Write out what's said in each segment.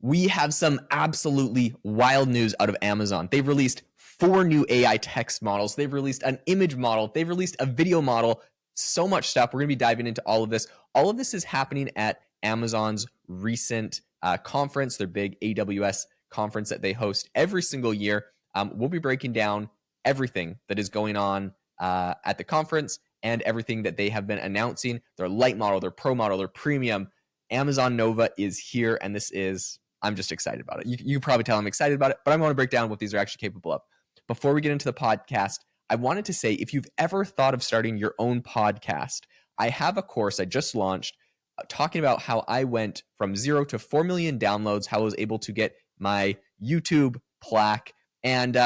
We have some absolutely wild news out of Amazon. They've released 4 new AI text models. They've released an image model. They've released a video model. So much stuff. We're going to be diving into all of this. All of this is happening at Amazon's recent conference, their big AWS conference that they host every single year. We'll be breaking down everything that is going on at the conference and everything that they have been announcing. Their light model, their pro model, their premium. Amazon Nova is here, and I'm just excited about it. You probably tell I'm excited about it, but I'm going to break down what these are actually capable of. Before we get into the podcast, I wanted to say, if you've ever thought of starting your own podcast, I have a course I just launched talking about how I went from 0 to 4 million downloads, how I was able to get my YouTube plaque, and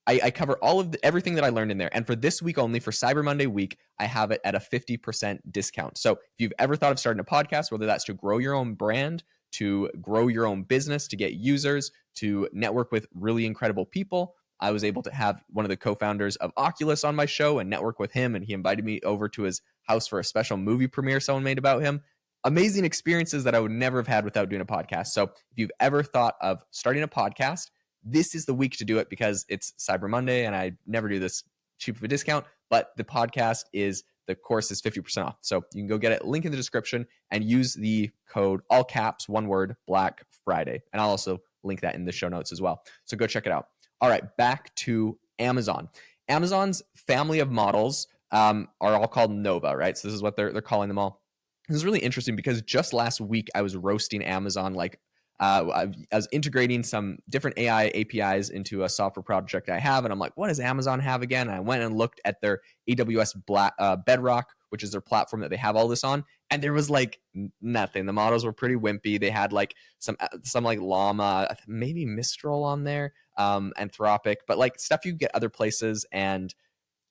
I cover all of everything that I learned in there. And for this week only, for Cyber Monday week, I have it at a 50% discount. So if you've ever thought of starting a podcast, whether that's to grow your own brand, to grow your own business, to get users, to network with really incredible people, I was able to have one of the co-founders of Oculus on my show and network with him, and he invited me over to his house for a special movie premiere someone made about him. Amazing experiences that I would never have had without doing a podcast. So if you've ever thought of starting a podcast, this is the week to do it because it's Cyber Monday and I never do this cheap of a discount, but the course is 50% off. So you can go get it, link in the description, and use the code, all caps, one word, Black Friday. And I'll also link that in the show notes as well. So go check it out. All right, back to Amazon. Amazon's family of models are all called Nova, right? So this is what they're calling them all. This is really interesting because just last week I was roasting Amazon. I was integrating some different AI APIs into a software project I have, and I'm like, what does Amazon have again? And I went and looked at their AWS Bedrock, which is their platform that they have all this on, and there was like nothing. The models were pretty wimpy. They had like some like Llama, maybe Mistral on there, Anthropic, but like stuff you get other places and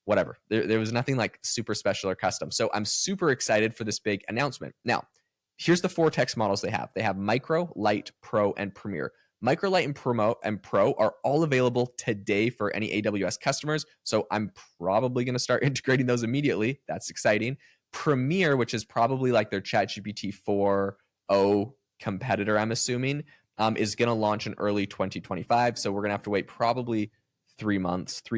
whatever. There was nothing like super special or custom. So I'm super excited for this big announcement. Now, here's the 4 text models they have. They have Micro, Lite, Pro, and Premier. Micro, Lite, and Pro are all available today for any AWS customers. So I'm probably going to start integrating those immediately. That's exciting. Premier, which is probably like their ChatGPT 4.0 competitor, I'm assuming, is going to launch in early 2025. So we're going to have to wait probably 3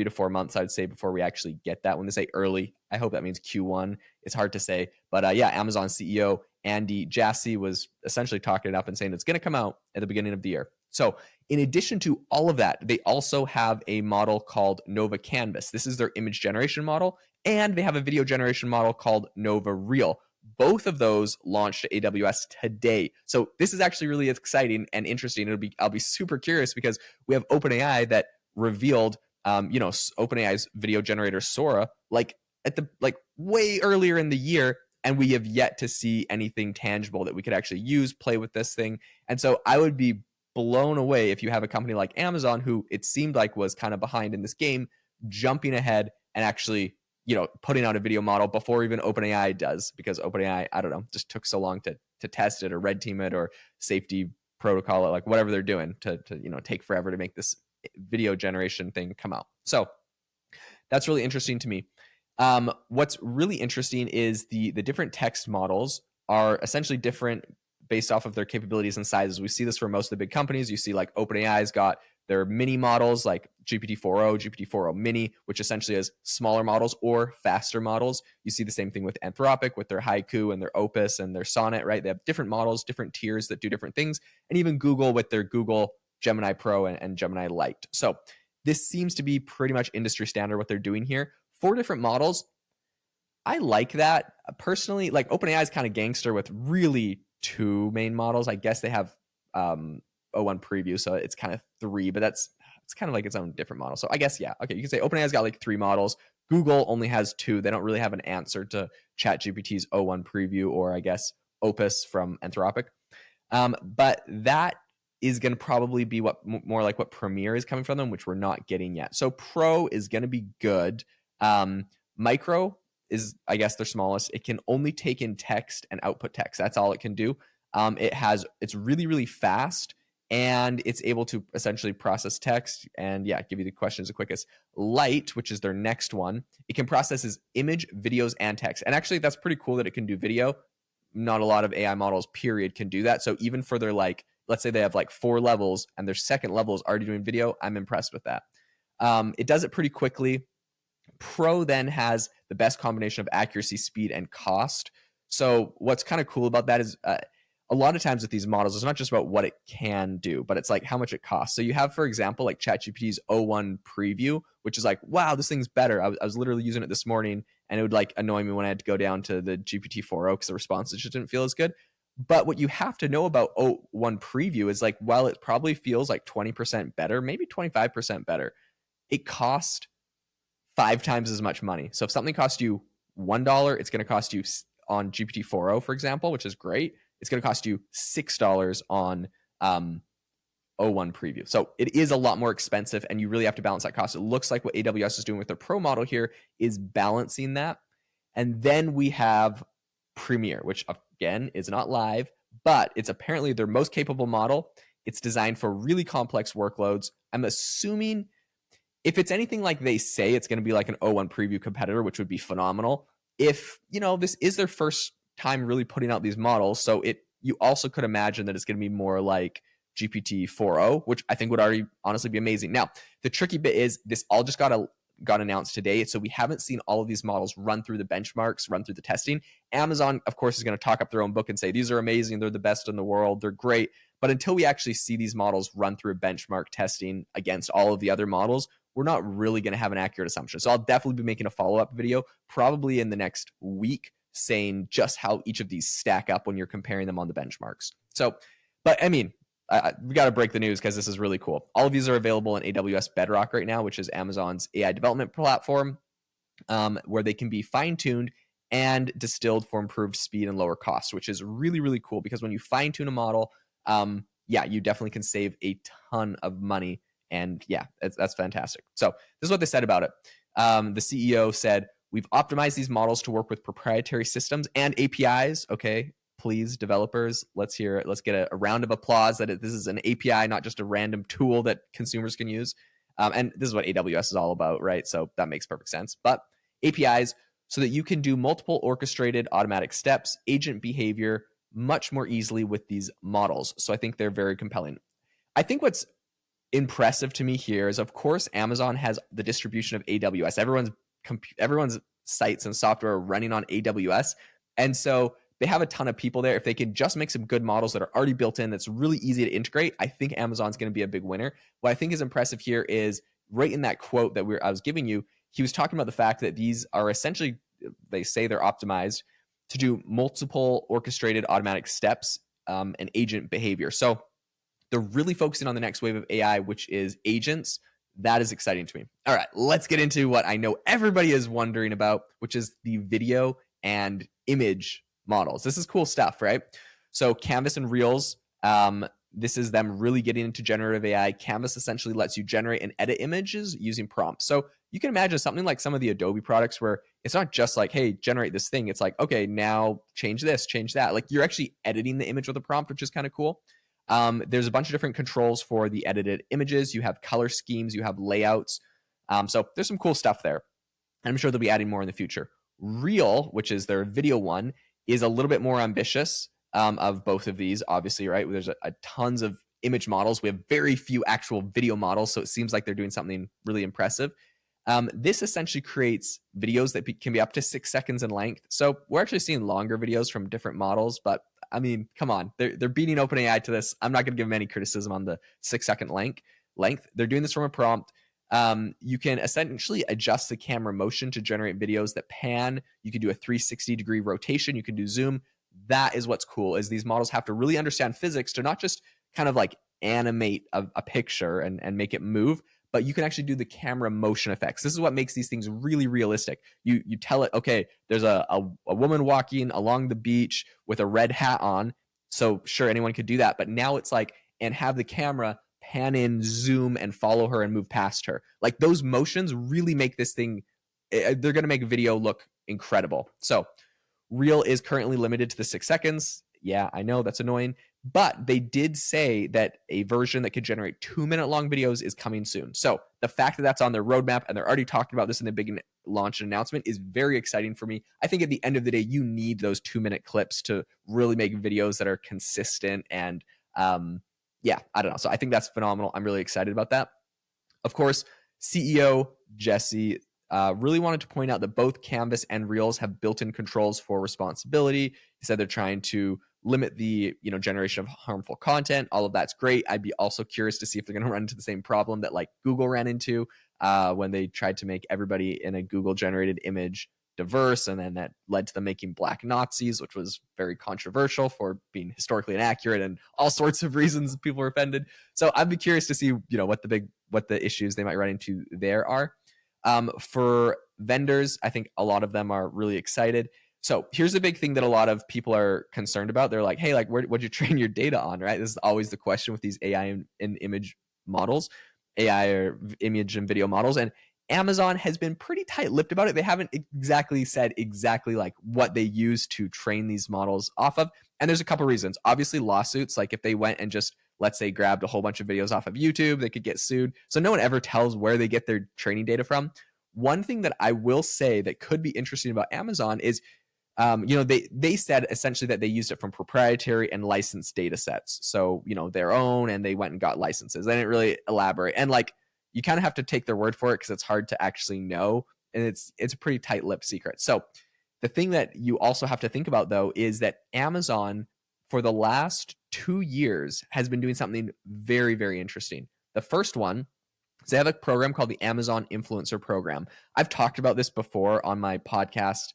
to 4 months, I'd say, before we actually get that. When they say early, I hope that means Q1. It's hard to say. But yeah, Amazon CEO Andy Jassy was essentially talking it up and saying it's going to come out at the beginning of the year. So in addition to all of that, they also have a model called Nova Canvas. This is their image generation model. And they have a video generation model called Nova Reel. Both of those launched at AWS today. So this is actually really exciting and interesting. I'll be super curious because we have OpenAI that revealed, OpenAI's video generator Sora, way earlier in the year, and we have yet to see anything tangible that we could actually use, play with this thing. And so I would be blown away if you have a company like Amazon, who it seemed like was kind of behind in this game, jumping ahead and actually, putting out a video model before even OpenAI does, because OpenAI, I don't know, just took so long to test it or red team it or safety protocol it, like whatever they're doing to take forever to make this video generation thing come out. So that's really interesting to me. What's really interesting is the different text models are essentially different based off of their capabilities and sizes. We see this for most of the big companies. You see like OpenAI's got their mini models like GPT-4o, GPT-4o mini, which essentially is smaller models or faster models. You see the same thing with Anthropic with their Haiku and their Opus and their Sonnet, right? They have different models, different tiers that do different things. And even Google with their Google Gemini Pro and Gemini Lite. So this seems to be pretty much industry standard what they're doing here. 4 different models. I like that. Personally, like OpenAI is kind of gangster with really 2 main models. I guess they have O1 Preview, so it's kind of 3, but it's kind of like its own different model. So I guess, yeah, okay, you can say OpenAI's got like 3 models. Google only has 2. They don't really have an answer to ChatGPT's O1 Preview or I guess Opus from Anthropic. But that is going to probably be more like what Premiere is coming from them, which we're not getting yet. So Pro is going to be good. Micro is, I guess, their smallest. It can only take in text and output text. That's all it can do. It's really, really fast, and it's able to essentially process text and give you the questions the quickest. Lite, which is their next one, it can process image, videos, and text. And actually, that's pretty cool that it can do video. Not a lot of AI models, period, can do that. So even for their like let's say they have like 4 levels and their second level is already doing video, I'm impressed with that. It does it pretty quickly. Pro then has the best combination of accuracy, speed, and cost. So what's kind of cool about that is a lot of times with these models, it's not just about what it can do, but it's like how much it costs. So you have, for example, like ChatGPT's o1 preview, which is like, wow, this thing's better. I was literally using it this morning, and it would like annoy me when I had to go down to the GPT-4o because the responses just didn't feel as good. But what you have to know about o1 preview is like, while it probably feels like 20% better, maybe 25% better, it cost 5 times as much money. So if something costs you $1, it's going to cost you on GPT-4o, for example, which is great. It's going to cost you $6 on o1 preview. So it is a lot more expensive, and you really have to balance that cost. It looks like what AWS is doing with their Pro model here is balancing that. And then we have Premiere, which again is not live, but it's apparently their most capable model. It's designed for really complex workloads. I'm assuming if it's anything like they say, it's going to be like an o1 preview competitor, which would be phenomenal. If, this is their first time really putting out these models, so you also could imagine that it's going to be more like GPT-4o, which I think would already honestly be amazing. Now, the tricky bit is this all just got announced today, so we haven't seen all of these models run through the benchmarks, run through the testing. Amazon, of course, is going to talk up their own book and say, these are amazing, they're the best in the world, they're great. But until we actually see these models run through a benchmark testing against all of the other models, we're not really going to have an accurate assumption. So I'll definitely be making a follow-up video probably in the next week saying just how each of these stack up when you're comparing them on the benchmarks. So, but I mean, we got to break the news because this is really cool. All of these are available in AWS Bedrock right now, which is Amazon's AI development platform, where they can be fine-tuned and distilled for improved speed and lower cost, which is really, really cool because when you fine-tune a model, you definitely can save a ton of money. And yeah, that's fantastic. So this is what they said about it. The CEO said, we've optimized these models to work with proprietary systems and APIs. Okay, please, developers, let's hear it. Let's get a round of applause that this is an API, not just a random tool that consumers can use. And this is what AWS is all about, right? So that makes perfect sense. But APIs, so that you can do multiple orchestrated automatic steps, agent behavior much more easily with these models. So I think they're very compelling. I think what's impressive to me here is, of course, Amazon has the distribution of AWS. Everyone's sites and software are running on AWS. And so they have a ton of people there. If they can just make some good models that are already built in, that's really easy to integrate, I think Amazon's going to be a big winner. What I think is impressive here is right in that quote that I was giving you, he was talking about the fact that these are essentially, they say they're optimized to do multiple orchestrated automatic steps and agent behavior. So they're really focusing on the next wave of AI, which is agents. That is exciting to me. All right, let's get into what I know everybody is wondering about, which is the video and image models. This is cool stuff, right? So Canvas and Reels, this is them really getting into generative AI. Canvas essentially lets you generate and edit images using prompts. So you can imagine something like some of the Adobe products where it's not just like, hey, generate this thing. It's like, okay, now change this, change that. Like you're actually editing the image with a prompt, which is kind of cool. There's a bunch of different controls for the edited images. You have color schemes, you have layouts. So there's some cool stuff there. And I'm sure they'll be adding more in the future. Reel, which is their video one, is a little bit more ambitious of both of these, obviously, right? There's a tons of image models. We have very few actual video models, so it seems like they're doing something really impressive. This essentially creates videos that can be up to 6 seconds in length. So we're actually seeing longer videos from different models, but I mean, come on, they're beating OpenAI to this. I'm not going to give them any criticism on the 6 second length. They're doing this from a prompt. You can essentially adjust the camera motion to generate videos that pan. You can do a 360-degree rotation. You can do zoom. That is what's cool, is these models have to really understand physics to not just kind of like animate a picture and make it move, but you can actually do the camera motion effects. This is what makes these things really realistic. You tell it, okay, there's a woman walking along the beach with a red hat on. So sure, anyone could do that. But now it's like, and have the camera pan in, zoom, and follow her and move past her. Like those motions really make this thing, they're going to make video look incredible. So Reel is currently limited to the 6 seconds. Yeah, I know that's annoying. But they did say that a version that could generate 2-minute long videos is coming soon. So the fact that that's on their roadmap and they're already talking about this in the big launch announcement is very exciting for me. I think at the end of the day, you need those 2-minute clips to really make videos that are consistent and yeah, I don't know. So I think that's phenomenal. I'm really excited about that. Of course, CEO Jesse really wanted to point out that both Canvas and Reels have built-in controls for responsibility. He said they're trying to limit the generation of harmful content. All of that's great. I'd be also curious to see if they're going to run into the same problem that like Google ran into when they tried to make everybody in a Google generated image diverse, and then that led to them making black Nazis, which was very controversial for being historically inaccurate and all sorts of reasons people were offended. So I'd be curious to see what the issues they might run into there are. For vendors, I think a lot of them are really excited. So here's the big thing that a lot of people are concerned about. They're like, hey, like, what'd you train your data on, right? This is always the question with these AI and image models, AI or image and video models. And Amazon has been pretty tight-lipped about it. They haven't exactly said like what they use to train these models off of. And there's a couple reasons. Obviously, lawsuits, like if they went and just, let's say, grabbed a whole bunch of videos off of YouTube, they could get sued. So no one ever tells where they get their training data from. One thing that I will say that could be interesting about Amazon is, they said essentially that they used it from proprietary and licensed data sets. So, their own, and they went and got licenses. They didn't really elaborate. And like, you kind of have to take their word for it because it's hard to actually know. And it's a pretty tight-lipped secret. So the thing that you also have to think about, though, is that Amazon, for the last 2 years, has been doing something very, very interesting. The first one is they have a program called the Amazon Influencer Program. I've talked about this before on my podcast,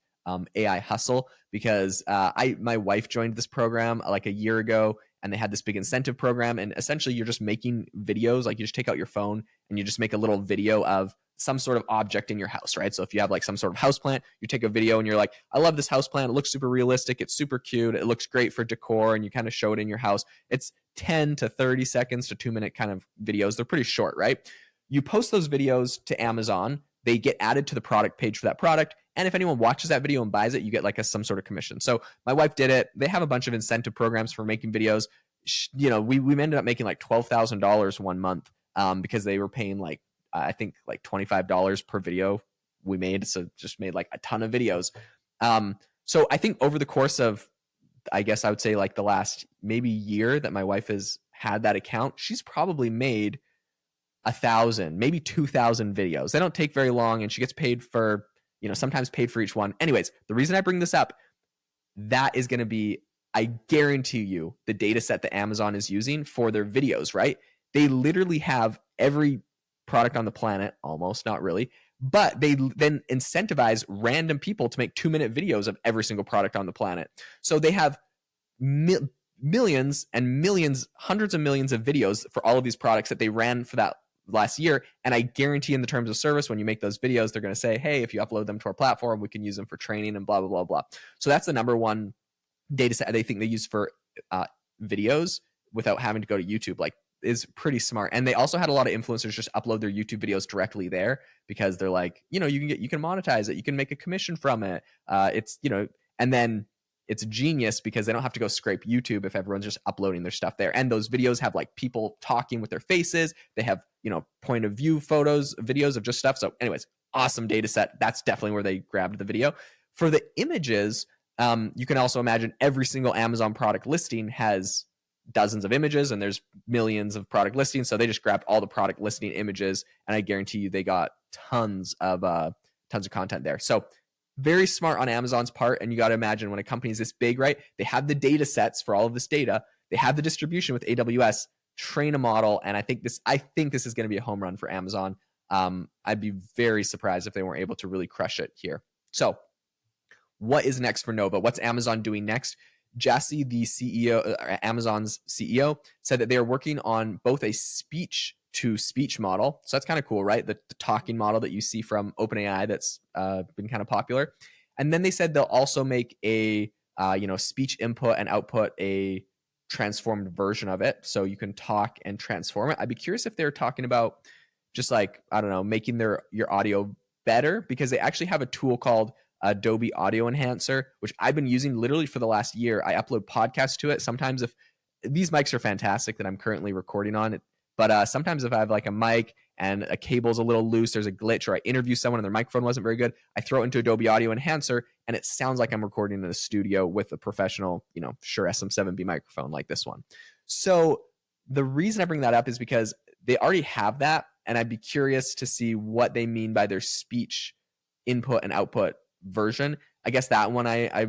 AI Hustle, because my wife joined this program like a year ago, and they had this big incentive program. And essentially, you're just making videos. Like, you just take out your phone and you just make a little video of some sort of object in your house, right? So if you have like some sort of houseplant, you take a video and you're like, I love this houseplant. It looks super realistic. It's super cute. It looks great for decor. And you kind of show it in your house. It's 10 to 30 seconds to 2-minute kind of videos. They're pretty short, right? You post those videos to Amazon. They get added to the product page for that product. And if anyone watches that video and buys it, you get like some sort of commission. So my wife did it. They have a bunch of incentive programs for making videos. We ended up making like $12,000 one month because they were paying like, I think like $25 per video we made. So just made like a ton of videos. So I think over the course of, I guess I would say like the last maybe year that my wife has had that account, she's probably made 1,000, maybe 2,000 videos. They don't take very long, and she gets paid for, sometimes paid for each one. Anyways, the reason I bring this up, that is going to be, I guarantee you, the data set that Amazon is using for their videos, right? They literally have every product on the planet, almost, not really, but they then incentivize random people to make 2-minute videos of every single product on the planet. So they have millions and millions, hundreds of millions of videos for all of these products that they ran for that last year. And I guarantee in the terms of service, when you make those videos, they're going to say, hey, if you upload them to our platform, we can use them for training and blah, blah, blah, blah. So that's the number one data set they think they use for videos without having to go to YouTube, like, is pretty smart. And they also had a lot of influencers just upload their YouTube videos directly there because they're like, you can monetize it. You can make a commission from it. And then it's genius because they don't have to go scrape YouTube if everyone's just uploading their stuff there. And those videos have like people talking with their faces. They have, point of view photos, videos of just stuff. So anyways, awesome data set. That's definitely where they grabbed the video. For the images, you can also imagine every single Amazon product listing has dozens of images, and there's millions of product listings. So they just grabbed all the product listing images, and I guarantee you they got tons of content there. So very smart on Amazon's part. And you got to imagine when a company is this big, right? They have the data sets for all of this data. They have the distribution with AWS, train a model. And I think this is going to be a home run for Amazon. I'd be very surprised if they weren't able to really crush it here. So what is next for Nova? What's Amazon doing next? Jassy, the CEO, Amazon's CEO, said that they are working on both a speech-to-speech model. So that's kind of cool, right? The talking model that you see from OpenAI that's been kind of popular. And then they said they'll also make a speech input and output, a transformed version of it, so you can talk and transform it. I'd be curious if they're talking about just like, I don't know, making your audio better, because they actually have a tool called Adobe Audio Enhancer, which I've been using literally for the last year. I upload podcasts to it. Sometimes if these mics are fantastic that I'm currently recording on it, but sometimes if I have like a mic and a cable's a little loose, there's a glitch, or I interview someone and their microphone wasn't very good, I throw it into Adobe Audio Enhancer and it sounds like I'm recording in a studio with a professional, Shure SM7B microphone like this one. So the reason I bring that up is because they already have that, and I'd be curious to see what they mean by their speech input and output version. I guess that one I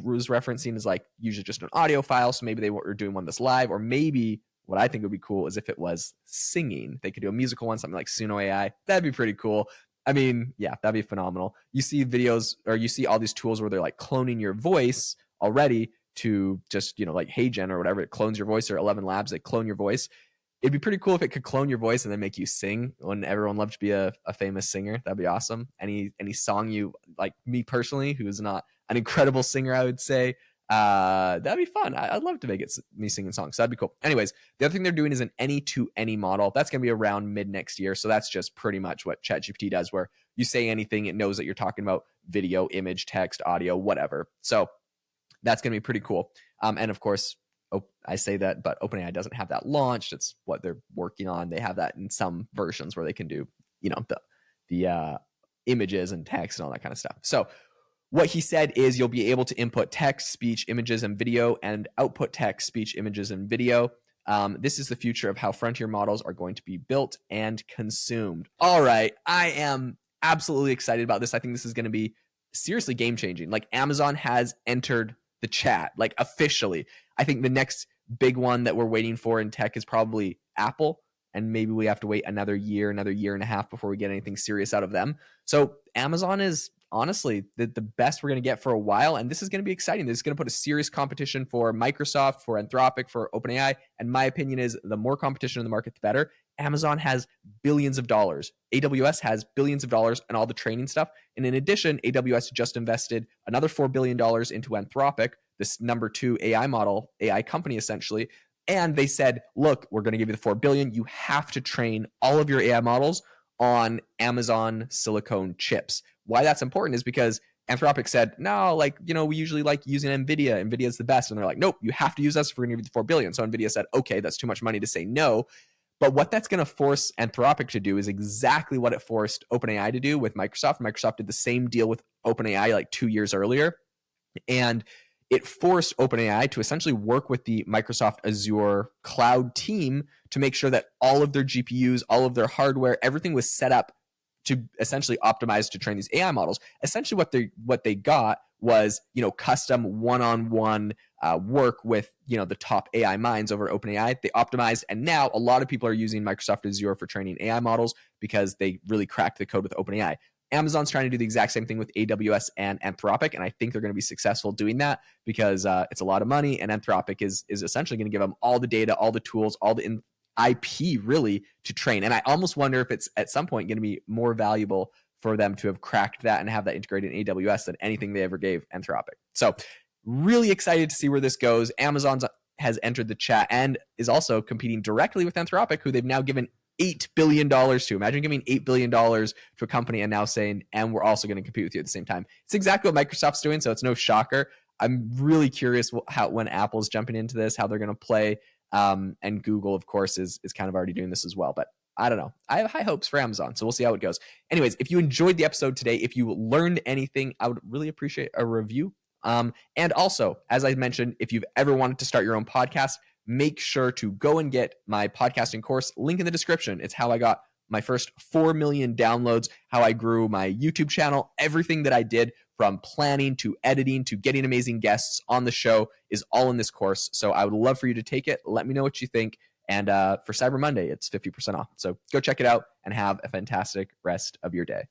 was referencing is like usually just an audio file, so maybe they were doing one that's live, or maybe what I think would be cool is if it was singing. They could do a musical one, something like Suno AI. That'd be pretty cool. I mean, yeah, that'd be phenomenal. You see videos, or you see all these tools where they're like cloning your voice already to just, like HeyGen or whatever, it clones your voice, or 11 Labs, they clone your voice. It'd be pretty cool if it could clone your voice and then make you sing when everyone loved to be a famous singer. That'd be awesome. Any song you like, me personally, who's not an incredible singer, I would say, that'd be fun. I'd love to make it me singing songs. So that'd be cool. Anyways, the other thing they're doing is an any to any model. That's going to be around mid next year. So that's just pretty much what ChatGPT does, where you say anything, it knows that you're talking about video, image, text, audio, whatever. So that's going to be pretty cool. And of course, I say that, but OpenAI doesn't have that launched. It's what they're working on. They have that in some versions where they can do, the images and text and all that kind of stuff. So what he said is you'll be able to input text, speech, images, and video, and output text, speech, images, and video. This is the future of how frontier models are going to be built and consumed. All right, I am absolutely excited about this. I think this is going to be seriously game-changing. Like, Amazon has entered the chat, like, officially. I think the next big one that we're waiting for in tech is probably Apple, and maybe we have to wait another year and a half before we get anything serious out of them. So Amazon is honestly the best we're going to get for a while, and this is going to be exciting. This is going to put a serious competition for Microsoft, for Anthropic, for OpenAI, and my opinion is the more competition in the market, the better. Amazon has billions of dollars. AWS has billions of dollars and all the training stuff. And in addition, AWS just invested another $4 billion into Anthropic, this number 2 AI company essentially. And they said, look, we're going to give you the $4 billion. You have to train all of your AI models on Amazon silicone chips. Why that's important is because Anthropic said, no, we usually like using NVIDIA. NVIDIA is the best. And they're like, nope, you have to use us if we're going to give you the $4 billion. So NVIDIA said, okay, that's too much money to say no. But what that's going to force Anthropic to do is exactly what it forced OpenAI to do with Microsoft. Microsoft did the same deal with OpenAI like 2 years earlier. And it forced OpenAI to essentially work with the Microsoft Azure cloud team to make sure that all of their GPUs, all of their hardware, everything was set up to essentially optimize to train these AI models. Essentially what they got was, custom one-on-one work with, the top AI minds over at OpenAI. They optimized, and now a lot of people are using Microsoft Azure for training AI models because they really cracked the code with OpenAI. Amazon's trying to do the exact same thing with AWS and Anthropic, and I think they're going to be successful doing that because it's a lot of money, and Anthropic is essentially going to give them all the data, all the tools, all the IP really to train. And I almost wonder if it's at some point going to be more valuable for them to have cracked that and have that integrated in AWS than anything they ever gave Anthropic. So really excited to see where this goes. Amazon has entered the chat and is also competing directly with Anthropic, who they've now given $8 billion to. Imagine giving $8 billion to a company and now saying, and we're also going to compete with you at the same time. It's exactly what Microsoft's doing, so it's no shocker. I'm really curious when Apple's jumping into this, how they're going to play. And Google, of course, is kind of already doing this as well. But I don't know. I have high hopes for Amazon, so we'll see how it goes. Anyways, if you enjoyed the episode today, if you learned anything, I would really appreciate a review. And also, as I mentioned, if you've ever wanted to start your own podcast, make sure to go and get my podcasting course. Link in the description. It's how I got my first 4 million downloads, how I grew my YouTube channel, everything that I did from planning to editing to getting amazing guests on the show is all in this course. So I would love for you to take it. Let me know what you think. And for Cyber Monday, it's 50% off. So go check it out and have a fantastic rest of your day.